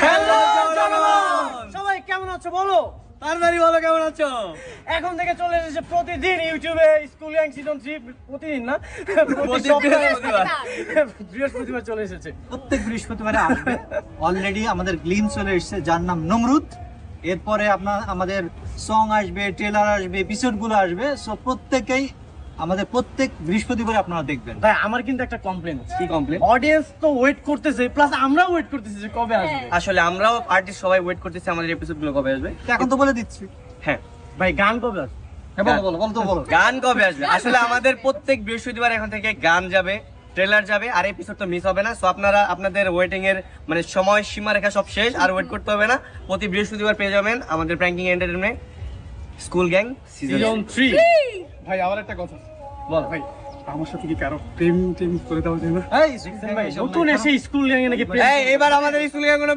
Hello জনগণ, সবাই কেমন আছো বলো? তাড়াতাড়ি বলো কেমন আছো? এখন থেকে চলে এসেছে প্রতিদিন ইউটিউবে স্কুল গ্যাং সিজন 3, প্রতিদিন না, প্রতি বৃহস্পতিবার। বৃহস্পতিবার চলে এসেছে। প্রত্যেক বৃহস্পতিবারে আসবে। অলরেডি আমাদের গ্লিম চলে এসেছে যার নাম নমরুদ। এরপরে আমাদের সং আসবে, ট্রেলার আসবে, এপিসোডগুলো আসবে। সো প্রত্যেকেই আমাদের প্রত্যেক বৃহস্পতিবারে আপনারা দেখবেন। ভাই আমার কিন্তু একটা কমপ্লেন আছে। কি কমপ্লেন? অডিয়েন্স তো ওয়েট করতেছে, প্লাস আমরাও ওয়েট করতেছি যে কবে আসবে। আসলে আমরাও আর্টিস্ট সবাই ওয়েট করতেছি আমাদের এপিসোড গুলো কবে আসবে। তো এখন তো বলে দিচ্ছি। হ্যাঁ, ভাই গান কবে আসবে? হ্যাঁ, বলো। গান কবে আসবে? আসলে আমাদের প্রত্যেক বৃহস্পতিবার এখন থেকে গান যাবে, ট্রেলার যাবে, আর এপিসোড তো মিস হবে না। সো আপনারা আপনাদের ওয়েটিং এর মানে সময় সীমা রেখা সব শেষ, আর ওয়েট করতে হবে না। প্রতি বৃহস্পতিবার পেয়ে যাবেন আমাদের pranking entertainment school gang season 3। ভাই আমার একটা কথা, বল ভাই আমার সাথে কি কারো প্রেম করে দেওয়া যায় না? ভাই নতুন এসে স্কুল গ্যাং নাকি এই এবার আমাদের স্কুল গ্যাং কোনো